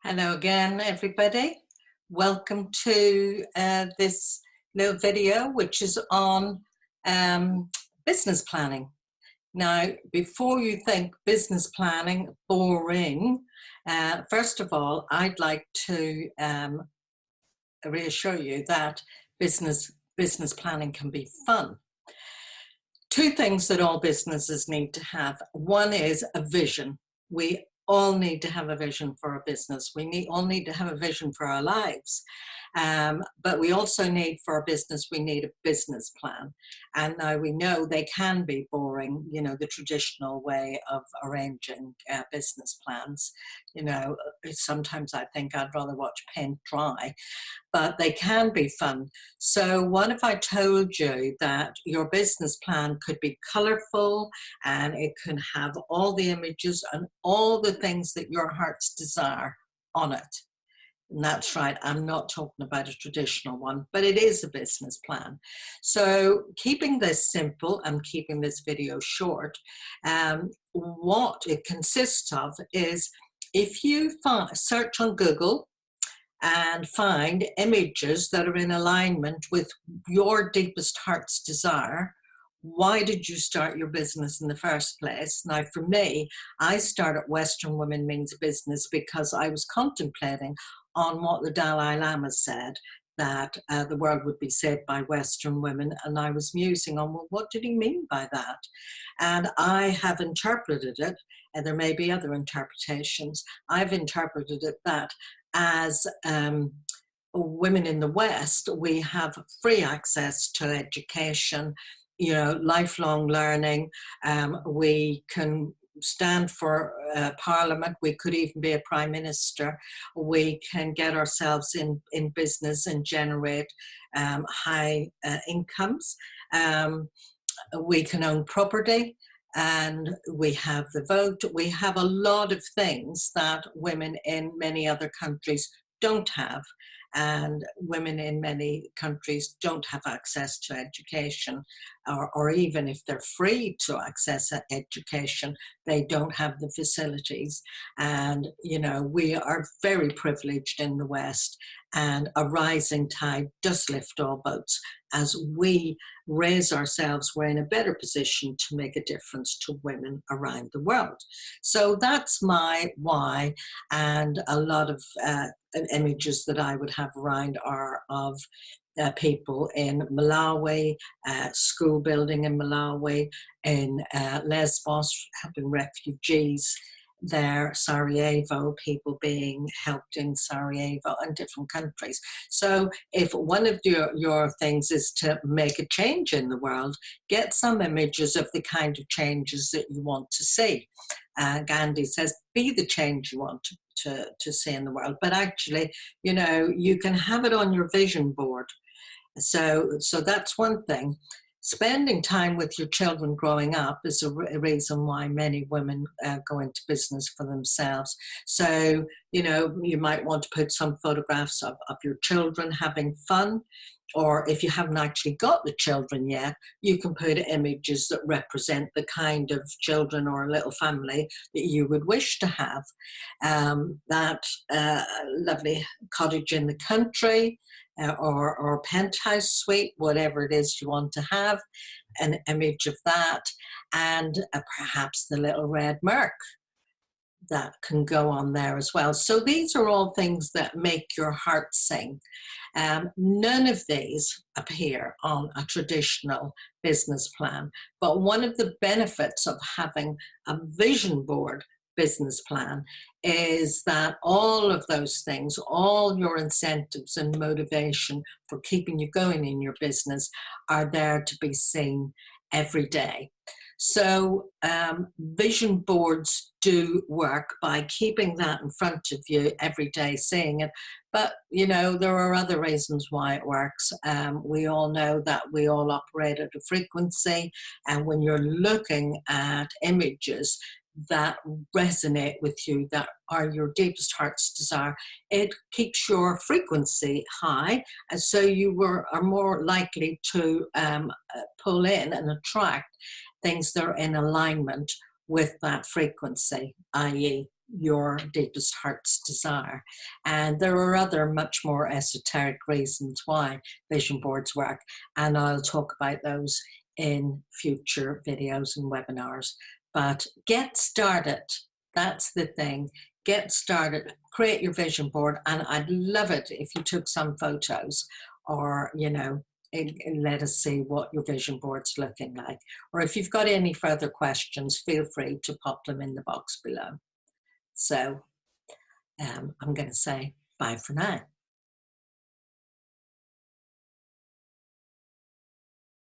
Hello again, everybody. Welcome to this little video, which is on business planning. Now, before you think business planning boring, first of all, I'd like to reassure you that business planning can be fun. Two things that all businesses need to have. One is a vision. We all need to have a vision for a business. We all need to have a vision for our lives. But we also need, for a business, we need a business plan. And now we know they can be boring, the traditional way of arranging business plans. Sometimes I think I'd rather watch paint dry, but they can be fun. So what if I told you that your business plan could be colorful and it can have all the images and all the things that your heart's desire on it? And that's right, I'm not talking about a traditional one, but it is a business plan. So keeping this simple and keeping this video short, what it consists of is, if you search on Google and find images that are in alignment with your deepest heart's desire, why did you start your business in the first place? Now, for me, I started Western Women Means Business because I was contemplating on what the Dalai Lama said, that the world would be saved by Western women, and I was musing on, well, what did he mean by that? And I have interpreted it, and there may be other interpretations, I've interpreted it that as women in the West, we have free access to education, lifelong learning. We can stand for parliament. We could even be a prime minister. We can get ourselves in business and generate high incomes. We can own property, and we have the vote. We have a lot of things that women in many other countries don't have, and women in many countries don't have access to education, or even if they're free to access education, they don't have the facilities. And we are very privileged in the West, and a rising tide does lift all boats. As we raise ourselves, we're in a better position to make a difference to women around the world. So that's my why, and a lot of images that I would have around are of people in Malawi, school building in Malawi, in Lesbos, helping refugees there, Sarajevo, people being helped in Sarajevo, and different countries. So if one of your things is to make a change in the world, get some images of the kind of changes that you want to see. Gandhi says, be the change you want to see in the world. But actually, you can have it on your vision board. So that's one thing. Spending time with your children growing up is a reason why many women go into business for themselves. So, you might want to put some photographs of your children having fun, or if you haven't actually got the children yet, you can put images that represent the kind of children or a little family that you would wish to have. That lovely cottage in the country, or penthouse suite, whatever it is you want to have, an image of that, and perhaps the little red Merc that can go on there as well. So these are all things that make your heart sing. None of these appear on a traditional business plan, but one of the benefits of having a vision board business plan is that all of those things, all your incentives and motivation for keeping you going in your business, are there to be seen every day. So vision boards do work by keeping that in front of you every day, seeing it. But, there are other reasons why it works. We all know that we all operate at a frequency, and when you're looking at images that resonate with you, that are your deepest heart's desire, it keeps your frequency high, and so you are more likely to pull in and attract things that are in alignment with that frequency, i.e. your deepest heart's desire. And there are other much more esoteric reasons why vision boards work, and I'll talk about those in future videos and webinars. But get started. That's the thing. Get started, create your vision board, and I'd love it if you took some photos, or, you know, and let us see what your vision board's looking like. Or if you've got any further questions, feel free to pop them in the box below. So I'm going to say bye for now.